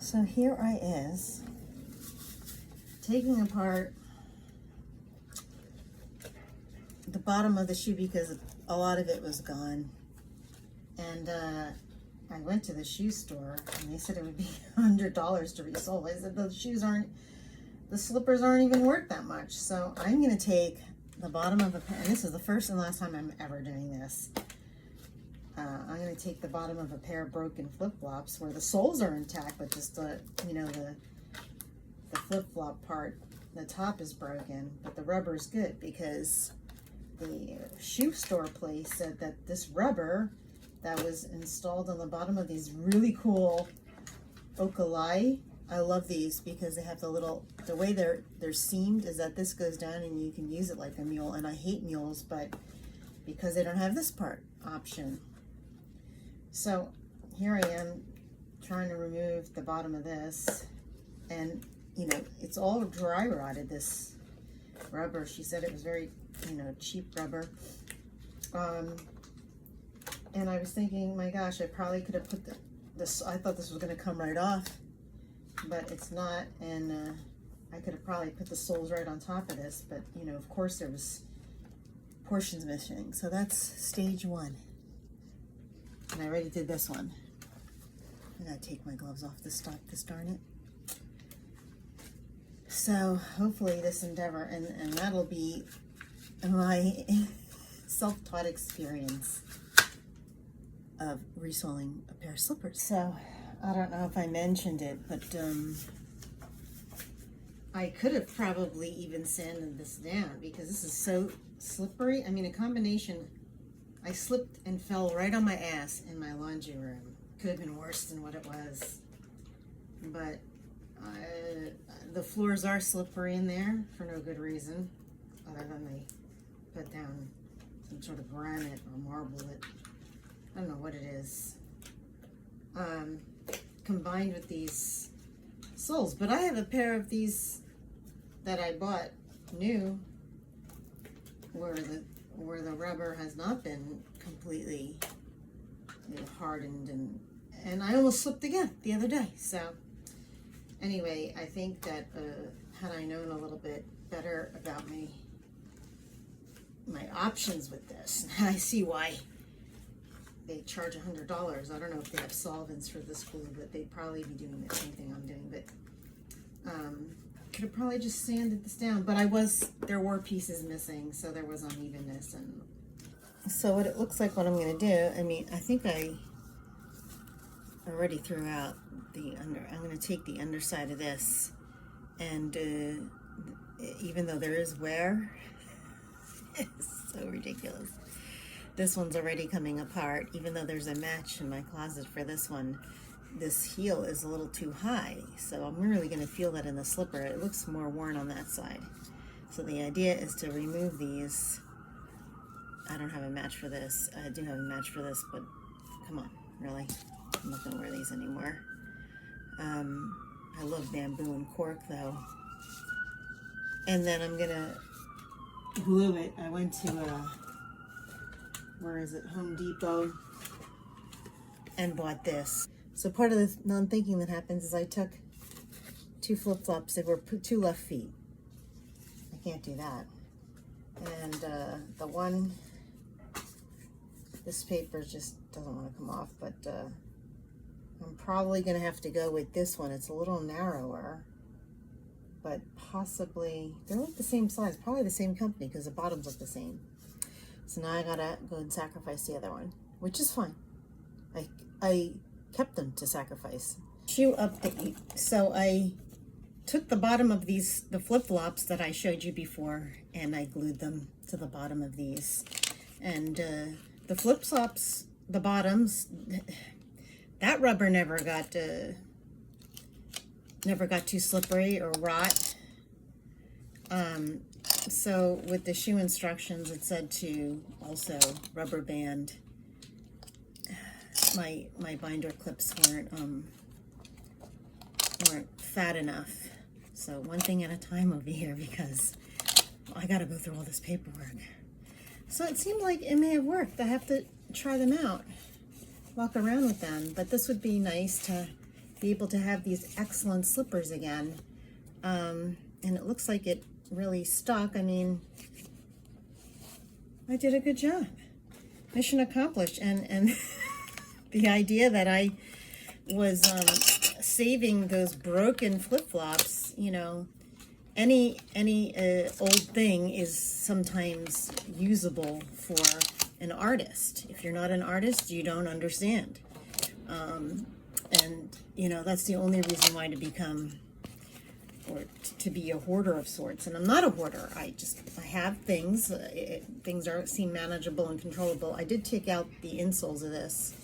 So here I is, taking apart the bottom of the shoe because a lot of it was gone. And I went to the shoe store and they said it would be $100 to resole. I said the slippers aren't even worth that much. So I'm gonna take the bottom of a pair, and this is the first and last time I'm ever doing this. I'm going to take the bottom of a pair of broken flip-flops where the soles are intact, but just the flip-flop part, the top is broken, but the rubber is good because the shoe store place said that this rubber that was installed on the bottom of these really cool Okalai, I love these because they have the way they're seamed is that this goes down and you can use it like a mule, and I hate mules, but because they don't have this part option. So here I am trying to remove the bottom of this, and it's all dry rotted, this rubber. She said it was very cheap rubber, and I was thinking, my gosh, I probably could have put this, I thought this was going to come right off, but it's not, and I could have probably put the soles right on top of this, but of course there was portions missing. So that's stage one. And I already did this one. I gotta take my gloves off to stop this, darn it. So hopefully this endeavor, and that'll be my self-taught experience of resoling a pair of slippers. So I don't know if I mentioned it, but I could have probably even sanded this down because this is so slippery. I mean, a combination, I slipped and fell right on my ass in my laundry room. Could have been worse than what it was. But the floors are slippery in there for no good reason, other than they put down some sort of granite or marble that, I don't know what it is, combined with these soles. But I have a pair of these that I bought new where the rubber has not been completely hardened, and I almost slipped again the other day. So anyway, I think that had I known a little bit better about my options with this, I see why they charge $100. I don't know if they have solvents for this glue, but they'd probably be doing the same thing I'm doing. But could have probably just sanded this down, but there were pieces missing, so there was unevenness. And so what it looks like, what I'm going to do, I mean, I think I already threw out the I'm going to take the underside of this, and even though there is wear, it's so ridiculous. This one's already coming apart, even though there's a match in my closet for this one. This heel is a little too high, so I'm really going to feel that in the slipper. It looks more worn on that side. So the idea is to remove these. I don't have a match for this. I do have a match for this, but come on, really? I'm not going to wear these anymore. I love bamboo and cork, though. And then I'm going to glue it. I went to, where is it, Home Depot, and bought this. So part of the non-thinking that happens is I took two flip-flops that were two left feet. I can't do that. And the one, this paper just doesn't want to come off, but I'm probably going to have to go with this one. It's a little narrower, but possibly, they're like the same size, probably the same company because the bottoms look the same. So now I gotta go and sacrifice the other one, which is fine. I kept them to sacrifice. Shoe update. So I took the bottom of the flip-flops that I showed you before, and I glued them to the bottom of these. And the flip-flops, the bottoms, that rubber never got too slippery or rot. So with the shoe instructions, it said to also rubber band. My binder clips weren't fat enough. So one thing at a time over here, because I got to go through all this paperwork. So it seemed like it may have worked. I have to try them out, walk around with them. But this would be nice to be able to have these excellent slippers again. And it looks like it really stuck. I mean, I did a good job. Mission accomplished. And the idea that I was saving those broken flip-flops, you know, any old thing is sometimes usable for an artist. If you're not an artist, you don't understand. And, you know, that's the only reason why to become, or to be a hoarder of sorts. And I'm not a hoarder. I have things. Things seem manageable and controllable. I did take out the insoles of this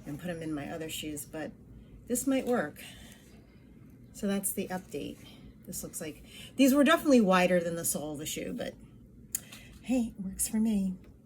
and put them in my other shoes, but this might work. So that's the update. This looks like, these were definitely wider than the sole of the shoe, but hey, it works for me.